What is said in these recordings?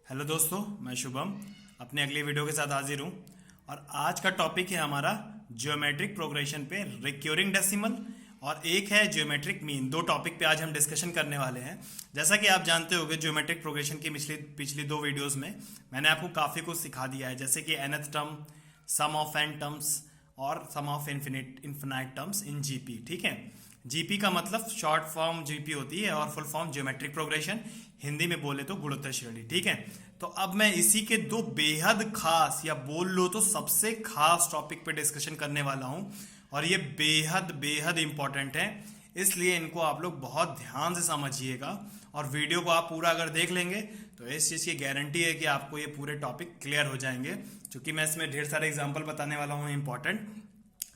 Hello दोस्तों, मैं शुभम अपने अगली वीडियो के साथ हाजिर हूँ। और आज का टॉपिक है हमारा ज्योमेट्रिक प्रोग्रेशन पे रिक्योरिंग डेसिमल और एक है ज्योमेट्रिक मीन। दो टॉपिक पे आज हम डिस्कशन करने वाले हैं। जैसा कि आप जानते होंगे, ज्योमेट्रिक प्रोग्रेशन की पिछली पिछली दो वीडियोस में मैंने आपको काफ़ी कुछ सिखा दिया है, जैसे कि nth term, sum of n terms और sum of infinite terms in GP. ठीक है, जीपी का मतलब शॉर्ट फॉर्म जीपी होती है और full form geometric progression, Hindi में बोले तो गुणोत्तर श्रेणी। ठीक है, तो अब मैं इसी के दो बेहद खास या बोल लो तो सबसे खास टॉपिक पे डिस्कशन करने वाला हूं और ये बेहद बेहद इंपॉर्टेंट है, इसलिए इनको आप लोग बहुत ध्यान से समझिएगा। और वीडियो को आप पूरा अगर देख लेंगे तो इस चीज़ की गारंटी है कि आपको ये पूरे टॉपिक क्लियर हो जाएंगे, क्योंकि मैं इसमें ढेर सारे एग्जाम्पल बताने वाला हूँ इंपॉर्टेंट,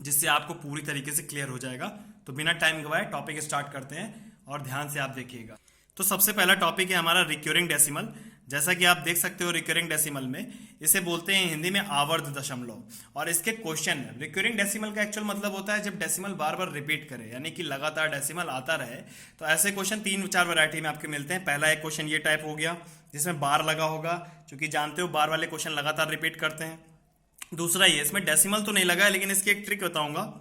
जिससे आपको पूरी तरीके से क्लियर हो जाएगा। तो बिना टाइम गवाए टॉपिक स्टार्ट करते हैं और ध्यान से आप देखिएगा। तो सबसे पहला टॉपिक है हमारा रिक्योरिंग डेसिमल। जैसा कि आप देख सकते हो, रिक्योरिंग डेसिमल में इसे बोलते हैं हिंदी में आवर्त दशमलव। और इसके क्वेश्चन, रिक्योरिंग डेसिमल का एक्चुअल मतलब होता है जब डेसिमल बार बार रिपीट करे, यानी कि लगातार डेसिमल आता रहे। तो ऐसे क्वेश्चन तीन चार वैरायटी में आपके मिलते हैं। पहला एक क्वेश्चन ये टाइप हो गया जिसमें बार लगा होगा, क्योंकि जानते हो बार वाले क्वेश्चन लगातार रिपीट करते हैं। दूसरा ये, इसमें डेसिमल तो नहीं लगा है, लेकिन इसकी एक ट्रिक बताऊंगा,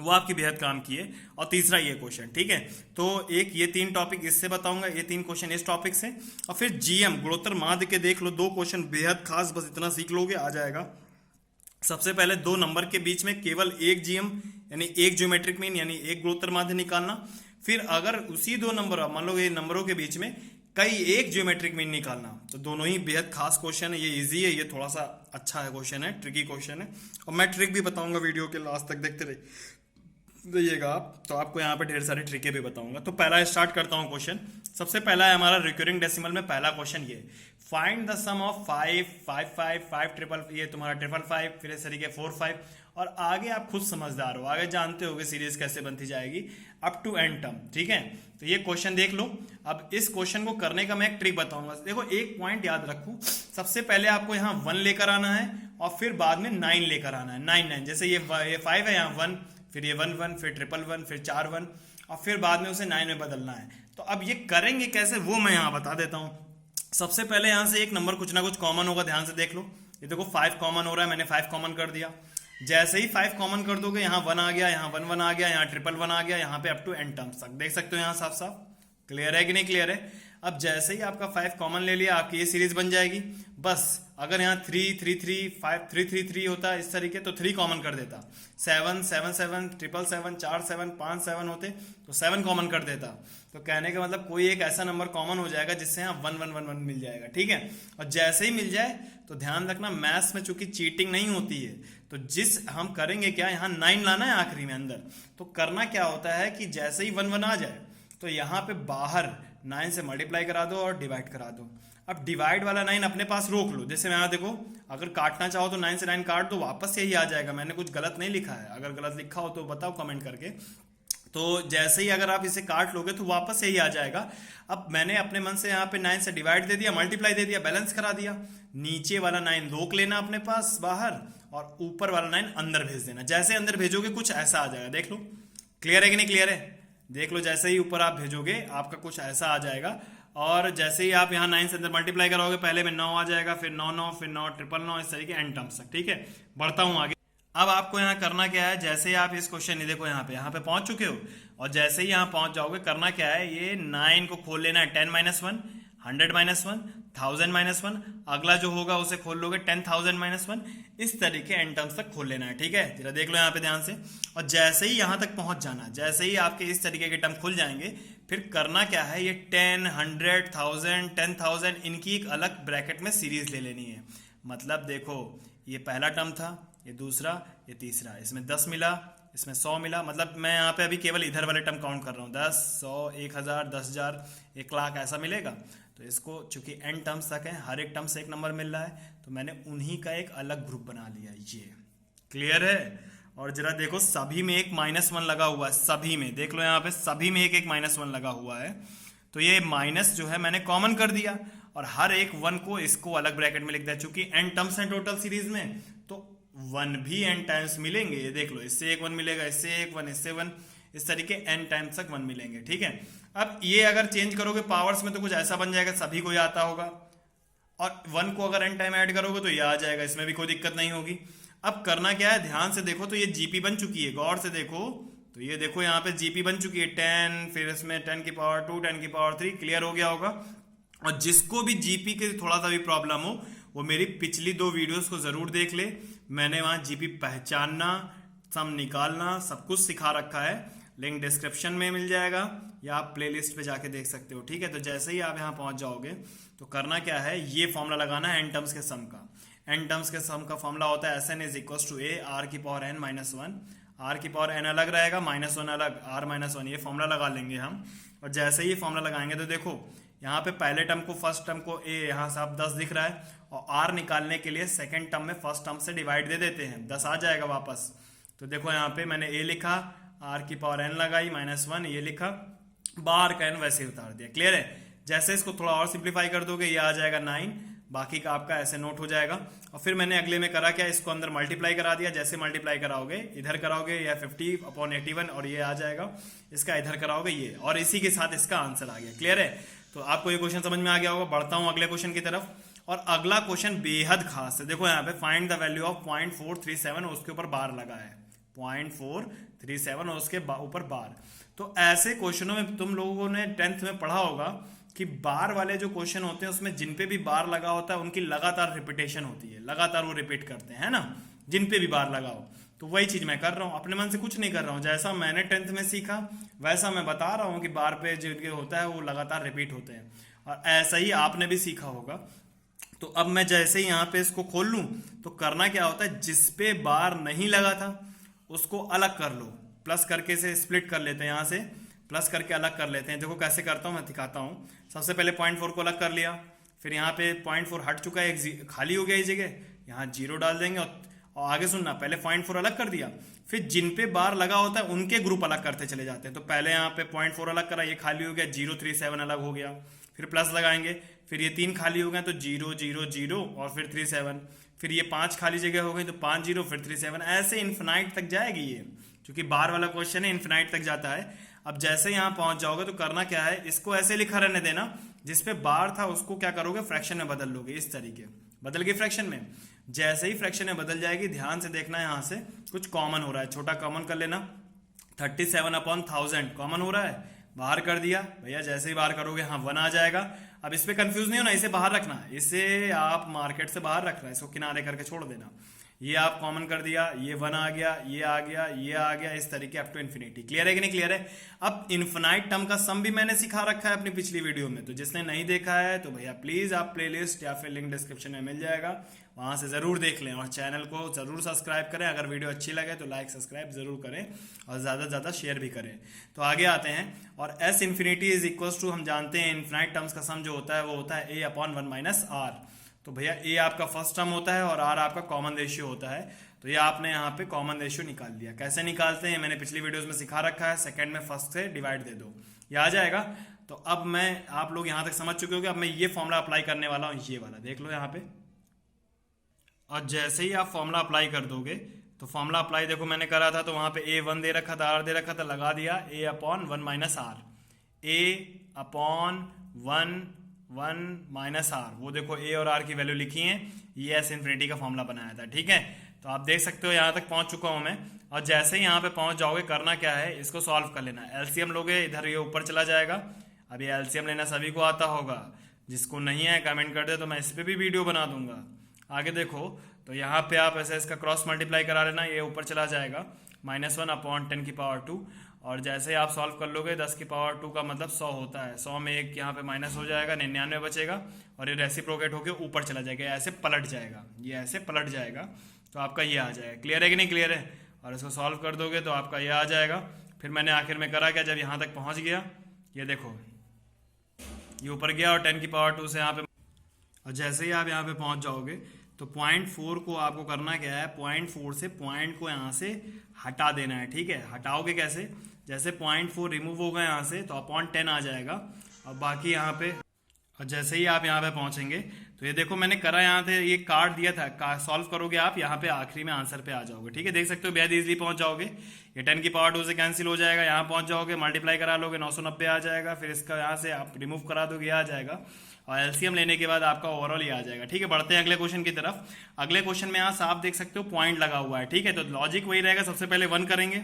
वो आपकी बेहद काम की है। और तीसरा ये क्वेश्चन। ठीक है, तो एक ये तीन टॉपिक इससे बताऊंगा, ये तीन क्वेश्चन इस टॉपिक से। और फिर जीएम गुणोत्तर माध्य के देख लो, दो क्वेश्चन बेहद खास, बस इतना सीख लोगे आ जाएगा। सबसे पहले दो नंबर के बीच में केवल एक जीएम यानी एक ज्योमेट्रिक मीन यानी एक गुणोत्तर माध्य निकालना। फिर अगर उसी दो नंबर, मान लो ये नंबरों के बीच में कई एक ज्योमेट्रिक मीन निकालना। तो दोनों ही बेहद खास क्वेश्चन है, ये इजी है, ये थोड़ा सा अच्छा है क्वेश्चन है, ट्रिकी क्वेश्चन है। और मैं ट्रिक भी बताऊंगा, वीडियो के लास्ट तक देखते रहिएगा आप, तो आपको यहाँ पे ढेर सारे ट्रिके भी बताऊंगा। तो पहला स्टार्ट करता हूँ क्वेश्चन। सबसे पहला है हमारा रिक्योरिंग डेसिमल में पहला क्वेश्चन ये, find the sum of 5 5 5 5 triple, ये तुम्हारा ट्रिपल 5, फिर इस तरीके 4 5। और आगे आप खुद समझदार हो, आगे जानते होगे सीरीज कैसे बनती जाएगी अप टू एन टर्म। ठीक है, तो ये क्वेश्चन देख लो। अब इस क्वेश्चन को करने का मैं एक ट्रिक बताऊंगा। देखो, एक पॉइंट याद रखो, सबसे पहले आपको यहाँ 1 लेकर आना है और फिर बाद में 9 लेकर आना है। 9 9, जैसे ये 5 है, यहाँ 1, फिर ये 1 1, फिर ट्रिपल 1, फिर 4 1, और फिर बाद में उसे 9 में बदलना है। तो अब ये करेंगे कैसे, वो मैं यहाँ बता देता हूँ। सबसे पहले यहाँ से एक नंबर कुछ ना कुछ कॉमन होगा, ध्यान से देख लो। ये देखो 5 कॉमन हो रहा है, मैंने 5 कॉमन कर दिया। जैसे ही 5 कॉमन कर दोगे, यहाँ 1 आ गया, यहाँ 1 1 आ गया, यहाँ ट्रिपल 1 आ गया, यहाँ पे अप टू एन टर्म्स तक देख सकते हो। यहाँ साफ साफ क्लियर है कि नहीं क्लियर है। अब जैसे ही आपका 5 कॉमन ले लिया, आपकी ये सीरीज बन जाएगी। बस अगर यहाँ 3 3 3 5 3 3 3 होता है इस तरीके, तो 3 कॉमन कर देता। 7 7 7 ट्रिपल 7 4 7 5 7 होते तो 7 कॉमन कर देता। तो कहने का मतलब कोई एक ऐसा नंबर कॉमन हो जाएगा जिससे यहाँ 1 1 1 1 मिल जाएगा। ठीक है, और जैसे ही मिल जाए तो ध्यान रखना, मैथ्स में चूंकि चीटिंग नहीं होती है, तो जिस हम करेंगे क्या, यहाँ 9 लाना है आखिरी में अंदर। तो करना क्या होता है कि जैसे ही 1 1 आ जाए तो यहाँ पे बाहर 9 से मल्टीप्लाई करा दो और डिवाइड करा दो। अब डिवाइड वाला 9 अपने पास रोक लो। जैसे यहाँ देखो, अगर काटना चाहो तो 9 से 9 काट दो, वापस यही आ जाएगा। मैंने कुछ गलत नहीं लिखा है, अगर गलत लिखा हो तो बताओ कमेंट करके। तो जैसे ही अगर आप इसे काट लोगे तो वापस यही आ जाएगा। अब मैंने अपने मन से यहाँ पे 9 से डिवाइड दे दिया, मल्टीप्लाई दे दिया, बैलेंस करा दिया। नीचे वाला 9 रोक लेना अपने पास बाहर, और ऊपर वाला 9 अंदर भेज देना। जैसे अंदर भेजोगे कुछ ऐसा आ जाएगा, देख लो। क्लियर है कि नहीं क्लियर है, देख लो। जैसे ही ऊपर आप भेजोगे आपका कुछ ऐसा आ जाएगा। और जैसे ही आप यहाँ 9 से अंदर मल्टीप्लाई करोगे, पहले में 9 आ जाएगा, फिर 9 9, फिर 9 ट्रिपल 9, इस तरीके एन टर्म्स तक। ठीक है, बढ़ता हूँ आगे। अब आपको यहाँ करना क्या है, जैसे ही आप इस क्वेश्चन, देखो यहाँ पे पहुंच चुके हो, और जैसे ही यहाँ पहुंच जाओगे, करना क्या है, ये 9 को खोल लेना है 10 -1, 100 -1, 1000 -1। अगला जो होगा उसे खोल लोगे 10,000 -1, इस तरीके एन टर्म्स तक खोल लेना है। ठीक है, जरा देख लो यहाँ पे ध्यान से। और जैसे ही यहाँ तक पहुंच जाना, जैसे ही आपके इस तरीके के टर्म खुल जाएंगे, फिर करना क्या है, ये 10 100 1000 10,000 इनकी एक अलग ब्रैकेट में सीरीज ले लेनी है। मतलब देखो, ये पहला टर्म था, ये दूसरा, ये तीसरा, इसमें 10 मिला, इसमें 100 मिला। मतलब मैं यहाँ पे अभी केवल इधर वाले टर्म काउंट कर रहा हूँ, 10 100 1000 10,000 1,00,000 ऐसा मिलेगा। तो इसको चूंकि एन टर्म्स तक है, हर एक टर्म से एक नंबर मिल रहा है, तो मैंने उन्हीं का एक अलग ग्रुप बना लिया। ये क्लियर है। और जरा देखो, सभी में एक -1 लगा हुआ है, सभी में देख लो, यहाँ पे सभी में एक एक -1 लगा हुआ है। तो ये माइनस जो है मैंने कॉमन कर दिया, और हर एक 1 को इसको अलग ब्रैकेट में लिख दिया। चूंकि एन टर्म्स है टोटल सीरीज में, तो 1 भी एन टाइम्स मिलेंगे। ये देख लो, इससे एक 1 मिलेगा, इससे एक 1, इससे 1, इस तरीके एन टाइम्स तक 1 मिलेंगे। ठीक है, अब ये अगर चेंज करोगे पावर्स में तो कुछ ऐसा बन जाएगा, सभी को ही आता होगा। और 1 को अगर n टाइम ऐड करोगे तो ये आ जाएगा, इसमें भी कोई दिक्कत नहीं होगी। अब करना क्या है, ध्यान से देखो, तो ये जीपी बन चुकी है, गौर से देखो, तो ये देखो यहाँ पे जीपी बन चुकी है 10, फिर इसमें 10 की पावर 2, 10 की पावर 3, क्लियर हो गया होगा। और जिसको भी जीपी के थोड़ा सा भी प्रॉब्लम हो वो मेरी पिछली 2 वीडियोस को जरूर देख ले, मैंने वहाँ जीपी पहचानना, सम निकालना, सब कुछ सिखा रखा है, लिंक डिस्क्रिप्शन में मिल जाएगा या आप प्लेलिस्ट पे जाके देख सकते हो, ठीक है। तो जैसे ही आप यहाँ पहुंच जाओगे तो करना क्या है, ये फॉर्मूला लगाना है एन टर्म्स के सम का। एन टर्म्स के सम का फॉर्मूला होता है S N is equal to A R की power N minus one, R की पावर एन अलग रहेगा, माइनस वन अलग, आर माइनस वन, ये फॉर्मूला लगा लेंगे हम। और जैसे ही फॉर्मूला लगाएंगे तो देखो यहाँ पे पहले टर्म को, फर्स्ट टर्म को ए, यहाँ से आप 10 दिख रहा है, और आर निकालने के लिए सेकेंड टर्म में फर्स्ट टर्म से डिवाइड दे देते हैं, 10 आ जाएगा वापस। तो देखो यहाँ पे मैंने ए लिखा, आर की पावर एन लगाई माइनस वन, ये लिखा, बाहर का एन वैसे ही उतार दिया, क्लियर है। जैसे इसको थोड़ा और सिंप्लीफाई कर दोगे ये आ जाएगा 9, बाकी का आपका ऐसे नोट हो जाएगा। और फिर मैंने अगले में करा क्या, इसको अंदर मल्टीप्लाई करा दिया, जैसे मल्टीप्लाई कराओगे इधर कराओगे या 50/81 और ये आ जाएगा, इसका इधर कराओगे ये, और इसी के साथ इसका आंसर आ गया, क्लियर है। तो आपको ये क्वेश्चन समझ में आ गया होगा। बढ़ता हूं अगले क्वेश्चन की तरफ, और अगला क्वेश्चन बेहद खास है। देखो यहाँ पे फाइंड द वैल्यू ऑफ 0.437 और उसके ऊपर बार लगा है, 0.437 और उसके ऊपर बार। तो ऐसे क्वेश्चनों में तुम लोगों ने 10th में पढ़ा होगा कि बार वाले जो क्वेश्चन होते हैं उसमें जिन पे भी बार लगा होता है उनकी लगातार रिपीटेशन होती है, लगातार वो रिपीट करते हैं ना, जिन पे भी बार लगाओ। तो वही चीज मैं कर रहा हूँ, अपने मन से कुछ नहीं कर रहा हूँ, जैसा मैंने 10th में सीखा वैसा मैं बता रहा हूँ कि बार पे जिनके होता है वो लगातार रिपीट होते हैं, और ऐसा ही आपने भी सीखा होगा। तो अब मैं जैसे ही यहाँ पे इसको खोल लूँ तो करना क्या होता है, जिस पे बार नहीं लगा था उसको अलग कर लो, प्लस करके से स्प्लिट कर लेते हैं, यहाँ से प्लस करके अलग कर लेते हैं। देखो कैसे करता हूँ मैं दिखाता हूँ। सबसे पहले 0.4 को अलग कर लिया, फिर यहाँ पे 0.4 हट चुका है, एक खाली हो गया इस जगह, यहाँ 0 डाल देंगे, और आगे सुनना, पहले 0.4 अलग कर दिया, फिर जिन पे बार लगा होता है उनके ग्रुप अलग करते चले जाते हैं। तो पहले यहाँ पे 0.4 अलग करा, ये खाली हो गया, 037 अलग हो गया, फिर प्लस लगाएंगे, फिर ये 3 खाली हो गए तो 0 0 0 और फिर 37, फिर ये 5 खाली जगह हो गई तो 5 0 फिर 37, ऐसे इन्फिनाइट तक जाएगी ये, क्योंकि बार वाला क्वेश्चन है, इन्फिनाइट तक जाता है। अब जैसे यहाँ पहुंच जाओगे तो करना क्या है, इसको ऐसे लिखा रहने देना, जिसपे बार था उसको क्या करोगे, फ्रैक्शन में बदल लोगे, इस तरीके बदल गई फ्रैक्शन में। जैसे ही फ्रैक्शन में बदल जाएगी, ध्यान से देखना, यहाँ से कुछ कॉमन हो रहा है, छोटा कॉमन कर लेना, 37/1000 कॉमन हो रहा है, बाहर कर दिया भैया, जैसे ही बाहर करोगे हाँ 1 आ जाएगा। अब इस पे कंफ्यूज नहीं होना, इसे बाहर रखना, इसे आप मार्केट से बाहर रखना, इसको किनारे करके छोड़ देना, ये आप कॉमन कर दिया, ये 1 आ गया, ये आ गया, ये आ गया, इस तरीके अप टू इन्फिनिटी। क्लियर है कि नहीं क्लियर है। अब इन्फिनाइट टर्म का सम भी मैंने सिखा रखा है अपनी पिछली वीडियो में, तो जिसने नहीं देखा है तो भैया प्लीज आप प्लेलिस्ट या फिर लिंक डिस्क्रिप्शन में मिल जाएगा, वहां से जरूर देख लें, और चैनल को जरूर सब्सक्राइब करें। अगर वीडियो अच्छी लगे तो लाइक सब्सक्राइब जरूर करें और ज्यादा से ज्यादा शेयर भी करें। तो आगे आते हैं, और S infinity is equal to, हम जानते हैं इन्फिनाइट टर्म्स का सम जो होता है वो होता है a/1 माइनस आर। तो भैया ए आपका फर्स्ट टर्म होता है और आर आपका कॉमन रेशियो होता है, तो ये आपने यहाँ पे कॉमन रेशियो निकाल लिया। कैसे निकालते हैं मैंने पिछली वीडियोस में सिखा रखा है, सेकंड में फर्स्ट से डिवाइड दे दो, ये आ जाएगा। तो अब मैं, आप लोग यहाँ तक समझ चुके हो कि अब मैं ये फॉर्मूला अप्लाई करने वाला हूँ, ये वाला देख लो यहाँ पे। और जैसे ही आप फॉर्मूला अप्लाई कर दोगे तो फॉर्मूला अप्लाई देखो मैंने करा था, तो वहाँ पे a1 दे रखा था, r दे रखा था, लगा दिया a/1 minus are, a/1 minus are, वो देखो a और r की वैल्यू लिखी है, ये एस इन्फिनिटी का फॉर्मूला बनाया था, ठीक है। तो आप देख सकते हो यहाँ तक पहुंच चुका हूं मैं। और जैसे ही यहाँ पे पहुंच जाओगे करना क्या है, इसको सॉल्व कर लेना, एलसीएम लोगे, इधर ये ऊपर चला जाएगा। अब ये एलसीएम लेना सभी को आता होगा, जिसको नहीं है कमेंट कर दे तो मैं इस पर भी वीडियो बना दूंगा। आगे देखो तो यहाँ पे आप ऐसे इसका क्रॉस मल्टीप्लाई करा लेना, ये ऊपर चला जाएगा, -1/10⁻²। और जैसे आप सॉल्व कर लोगे 10⁻² का मतलब 100 होता है, 100 में एक यहाँ पे माइनस हो जाएगा, 99 बचेगा, और ये रेसिप्रोकेट होकर ऊपर चला जाएगा, ऐसे पलट जाएगा, ये ऐसे पलट जाएगा, तो आपका ये आ जाएगा। क्लियर है कि नहीं क्लियर है। और इसको सॉल्व कर दोगे तो आपका ये आ जाएगा। फिर मैंने आखिर में करा क्या, जब यहाँ तक पहुँच गया, ये देखो ये ऊपर गया और 10⁻² से यहाँ पे, और जैसे ही आप यहाँ पे पहुँच जाओगे तो 0.4 को आपको करना क्या है, 0.4 से पॉइंट को यहाँ से हटा देना है, ठीक है। हटाओगे कैसे, जैसे 0.4 रिमूव होगा यहाँ से तो अपॉन 10 आ जाएगा, और बाकी यहाँ पे, और जैसे ही आप यहाँ पे पहुँचेंगे तो ये देखो मैंने करा, यहाँ से ये काट दिया था, सॉल्व करोगे आप यहाँ पे आखिरी में आंसर पे आ जाओगे, ठीक है। देख सकते हो बेहद इजीली पहुँच जाओगे, ये 10⁻² से कैंसिल हो जाएगा, यहाँ पहुँच जाओगे, मल्टीप्लाई करा लोगे 990 आ जाएगा, फिर इसका यहाँ से आप रिमूव करा दोगे, आ जाएगा। और एलसीएम लेने के बाद आपका ओवरऑल ये आ जाएगा। ठीक है, बढ़ते हैं अगले क्वेश्चन की तरफ। अगले क्वेश्चन में यहाँ साफ देख सकते हो पॉइंट लगा हुआ है। ठीक है, तो लॉजिक वही रहेगा, सबसे पहले 1 करेंगे।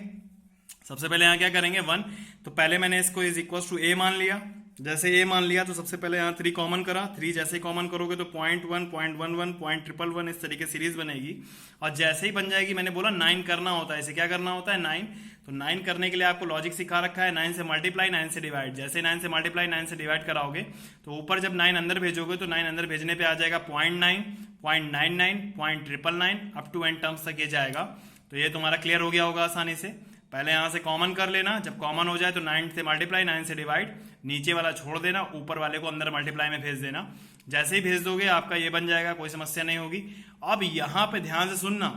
सबसे पहले यहाँ क्या करेंगे 1, तो पहले मैंने इसको इज इक्वल टू ए मान लिया। जैसे ए मान लिया तो सबसे पहले यहाँ 3 कॉमन करा। 3 जैसे ही कॉमन करोगे तो 0.1, 0.11, 0.111 इस तरीके सीरीज बनेगी। और जैसे ही बन जाएगी, मैंने बोला 9 करना होता है, इसे क्या करना होता है 9। तो 9 करने के लिए आपको लॉजिक सिखा रखा है, 9 से मल्टीप्लाई 9 से डिवाइड। जैसे 9 से मल्टीप्लाई 9 से डिवाइड कराओगे तो ऊपर जब 9 अंदर भेजोगे तो 9 अंदर भेजने पे आ जाएगा 0.9, 0.99, 0.999 अप टू एन टर्म्स तक ये जाएगा। तो ये तुम्हारा क्लियर हो गया होगा आसानी से। पहले यहाँ से कॉमन कर लेना, जब कॉमन हो जाए तो 9 से मल्टीप्लाई 9 से डिवाइड, नीचे वाला छोड़ देना, ऊपर वाले को अंदर मल्टीप्लाई में भेज देना। जैसे ही भेज दोगे आपका ये बन जाएगा, कोई समस्या नहीं होगी। अब यहाँ पे ध्यान से सुनना,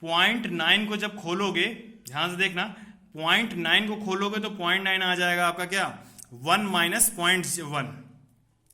0.9 को जब खोलोगे, ध्यान से देखना, 0.9 को खोलोगे तो 0.9 आ जाएगा आपका क्या 1 माइनस 0.1।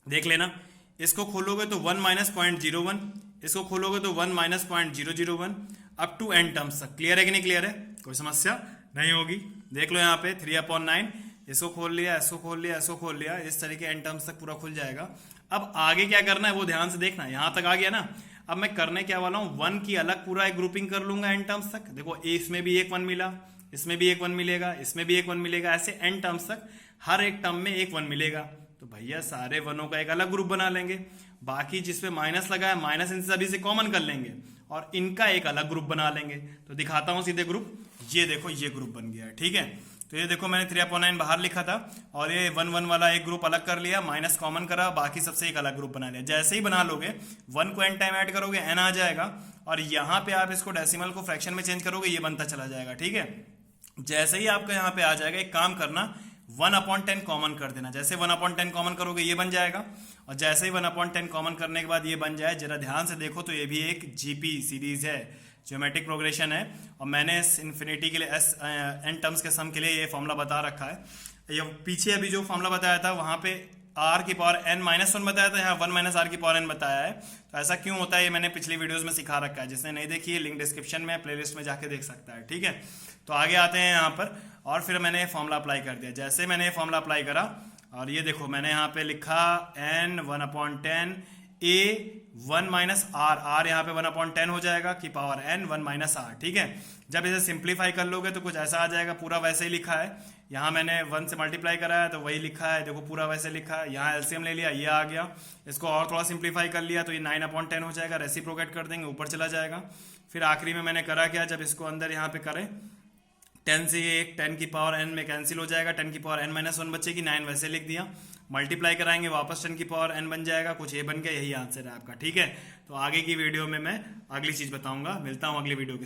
देख लेना, इसको खोलोगे तो 1 माइनस 0.01, इसको खोलोगे तो 1 minus 0.001 up to n terms तक। क्लियर है कि नहीं क्लियर है, कोई समस्या नहीं होगी। देख लो यहाँ पे 3/9, इसको खोल लिया, इसको खोल लिया, इसको खोल लिया, इस तरीके एन टर्म्स तक पूरा खुल जाएगा। अब आगे क्या करना है वो ध्यान से देखना, यहाँ तक आ गया ना। अब मैं करने क्या वाला हूँ, 1 की अलग पूरा एक ग्रुपिंग कर लूंगा एन टर्म्स तक। देखो इसमें भी एक 1 मिला, इसमें भी एक 1 मिलेगा, इसमें भी एक 1 मिलेगा, ऐसे एन टर्म्स तक हर एक टर्म में एक 1 मिलेगा। तो भैया सारे 1 का एक अलग ग्रुप बना लेंगे। बाकी जिसपे माइनस लगा है, माइनस इन सभी से कॉमन कर लेंगे और इनका एक अलग ग्रुप बना लेंगे। तो दिखाता हूं सीधे ग्रुप, ये देखो ये ग्रुप बन गया है। ठीक है, तो ये देखो मैंने 3/9 बाहर लिखा था और ये 1 वाला एक ग्रुप अलग कर लिया, माइनस कॉमन करा, बाकी सबसे एक अलग ग्रुप बना लिया। जैसे ही बना लोगे 1 को n टाइम ऐड करोगे n आ जाएगा और यहाँ पे आप इसको डेसिमल को फ्रैक्शन में चेंज करोगे, ये बनता चला जाएगा। ठीक है, जैसे ही आपका यहाँ पे आ जाएगा, एक काम करना 1/10 कॉमन कर देना। जैसे 1/10 कॉमन करोगे ये बन जाएगा और जैसे ही 1/10 कॉमन करने के बाद ये बन जाए, जरा ध्यान से देखो तो ये भी एक जीपी सीरीज है, ज्योमेट्रिक प्रोग्रेशन है। और मैंने इस इन्फिनिटी के लिए एन टर्म्स के सम के लिए ये फॉर्मूला बता रखा है। ये पीछे अभी जो फॉर्मूला बताया था वहां पे r की पावर n-1 बताया था, यहाँ 1 माइनस r की पावर n बताया है। तो ऐसा क्यों होता है ये मैंने पिछली वीडियोस में सिखा रखा है, जिसने नहीं देखी है लिंक डिस्क्रिप्शन में, प्लेलिस्ट में जाके देख सकता है। ठीक है, तो आगे आते हैं यहाँ पर और फिर मैंने ये फॉर्मूला अप्लाई कर दिया। जैसे मैंने ये फॉर्मूला अप्लाई करा और ये देखो मैंने यहाँ पे लिखा n 1/10 a 1 minus R, R यहाँ पे 1/10 हो जाएगा कि पावर n 1 माइनस आर। ठीक है, जब इसे सिंप्लीफाई कर लोगे तो कुछ ऐसा आ जाएगा, पूरा वैसे ही लिखा है। यहाँ मैंने 1 से मल्टीप्लाई करा है तो वही लिखा है, देखो पूरा वैसे लिखा है। यहाँ एलसीएम ले लिया, ये आ गया, इसको और थोड़ा सिंप्लीफाई कर लिया तो ये 9/10 हो जाएगा, रेसिप्रोकेट कर देंगे, ऊपर चला जाएगा। फिर आखिरी में मैंने करा क्या, जब इसको अंदर यहाँ पे करें 10 से ये 10 की पावर n में कैंसिल हो जाएगा, 10 की पावर n-1 बचेगी, 9 वैसे लिख दिया, मल्टीप्लाई कराएंगे वापस 10 की पावर n बन जाएगा, कुछ ये बन गया, यही आंसर है आपका। ठीक है, तो आगे की वीडियो में मैं अगली चीज बताऊंगा। मिलता हूँ अगली वीडियो के